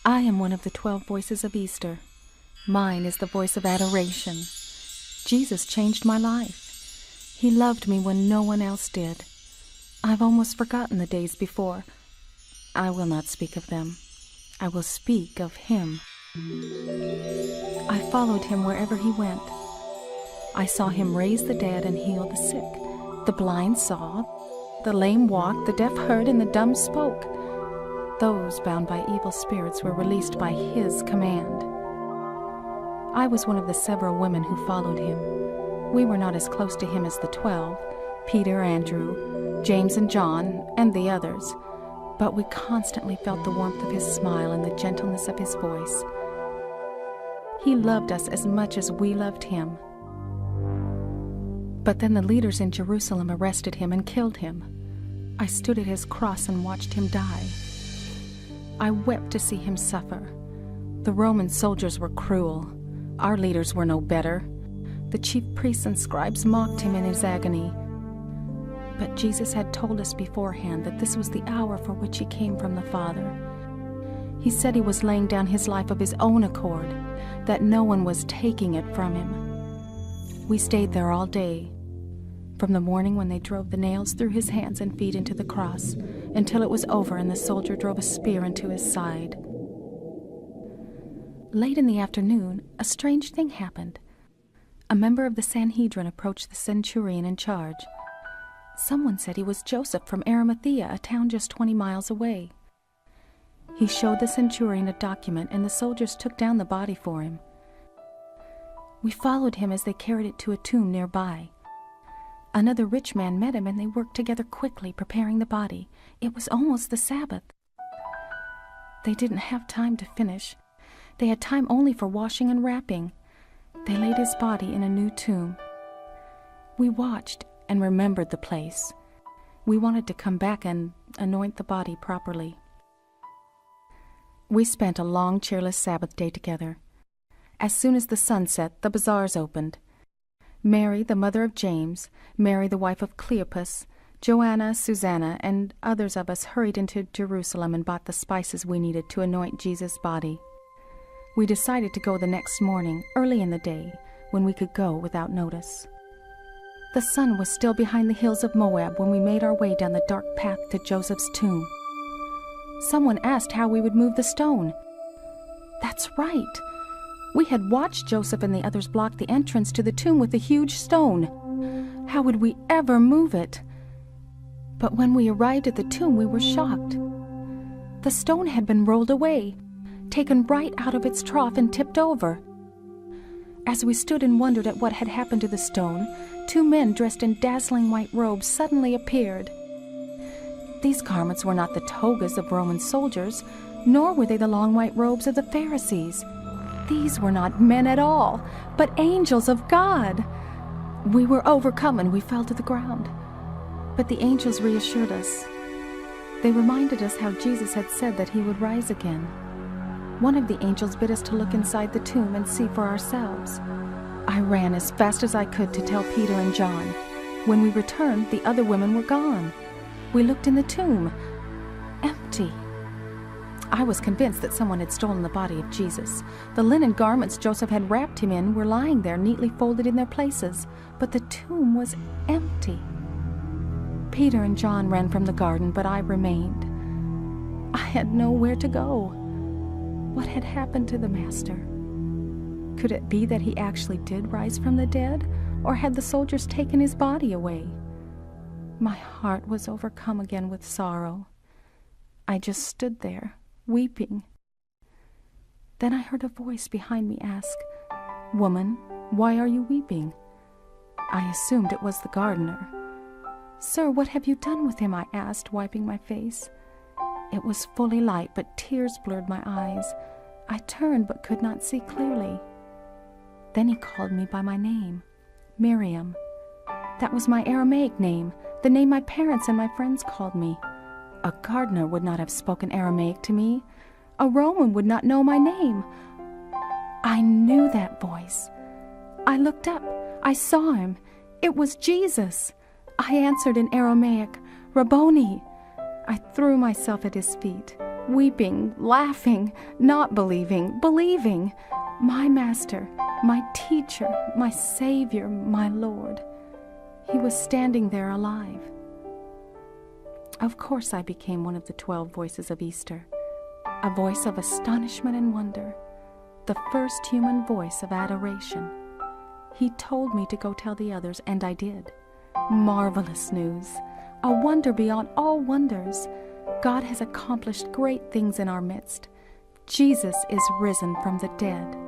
I am one of the 12 voices of Easter. Mine is the voice of adoration. Jesus changed my life. He loved me when no one else did. I've almost forgotten the days before. I will not speak of them. I will speak of him. I followed him wherever he went. I saw him raise the dead and heal the sick. The blind saw, the lame walked, the deaf heard, and the dumb spoke. Those bound by evil spirits were released by his command. I was one of the several women who followed him. We were not as close to him as the 12, Peter, Andrew, James and John, and the others, but we constantly felt the warmth of his smile and the gentleness of his voice. He loved us as much as we loved him. But then the leaders in Jerusalem arrested him and killed him. I stood at his cross and watched him die. I wept to see him suffer. The Roman soldiers were cruel. Our leaders were no better. The chief priests and scribes mocked him in his agony. But Jesus had told us beforehand that this was the hour for which he came from the Father. He said he was laying down his life of his own accord, that no one was taking it from him. We stayed there all day, from the morning when they drove the nails through his hands and feet into the cross, until it was over and the soldier drove a spear into his side. Late in the afternoon, a strange thing happened. A member of the Sanhedrin approached the centurion in charge. Someone said he was Joseph from Arimathea, a town just 20 miles away. He showed the centurion a document, and the soldiers took down the body for him. We followed him as they carried it to a tomb nearby. Another rich man met him, and they worked together quickly, preparing the body. It was almost the Sabbath. They didn't have time to finish. They had time only for washing and wrapping. They laid his body in a new tomb. We watched and remembered the place. We wanted to come back and anoint the body properly. We spent a long, cheerless Sabbath day together. As soon as the sun set, the bazaars opened. Mary, the mother of James, Mary, the wife of Cleopas, Joanna, Susanna, and others of us hurried into Jerusalem and bought the spices we needed to anoint Jesus' body. We decided to go the next morning, early in the day, when we could go without notice. The sun was still behind the hills of Moab when we made our way down the dark path to Joseph's tomb. Someone asked how we would move the stone. That's right. We had watched Joseph and the others block the entrance to the tomb with a huge stone. How would we ever move it? But when we arrived at the tomb, we were shocked. The stone had been rolled away, taken right out of its trough and tipped over. As we stood and wondered at what had happened to the stone, 2 men dressed in dazzling white robes suddenly appeared. These garments were not the togas of Roman soldiers, nor were they the long white robes of the Pharisees. These were not men at all, but angels of God. We were overcome and we fell to the ground. But the angels reassured us. They reminded us how Jesus had said that he would rise again. One of the angels bid us to look inside the tomb and see for ourselves. I ran as fast as I could to tell Peter and John. When we returned, the other women were gone. We looked in the tomb. Empty. I was convinced that someone had stolen the body of Jesus. The linen garments Joseph had wrapped him in were lying there, neatly folded in their places, but the tomb was empty. Peter and John ran from the garden, but I remained. I had nowhere to go. What had happened to the Master? Could it be that he actually did rise from the dead, or had the soldiers taken his body away? My heart was overcome again with sorrow. I just stood there, weeping. Then I heard a voice behind me ask, "Woman, why are you weeping?" I assumed it was the gardener. "Sir, what have you done with him?" I asked, wiping my face. It was fully light, but tears blurred my eyes. I turned but could not see clearly. Then he called me by my name, Mariam. That was my Aramaic name, the name my parents and my friends called me. A gardener would not have spoken Aramaic to me. A Roman would not know my name. I knew that voice. I looked up. I saw him. It was Jesus. I answered in Aramaic, "Rabboni." I threw myself at his feet. weeping, laughing, not believing, believing. My Master, my Teacher, my Savior, my Lord. He was standing there alive. Of course I became one of the 12 voices of Easter, a voice of astonishment and wonder, the first human voice of adoration. He told me to go tell the others, and I did. Marvelous news, a wonder beyond all wonders. God has accomplished great things in our midst. Jesus is risen from the dead.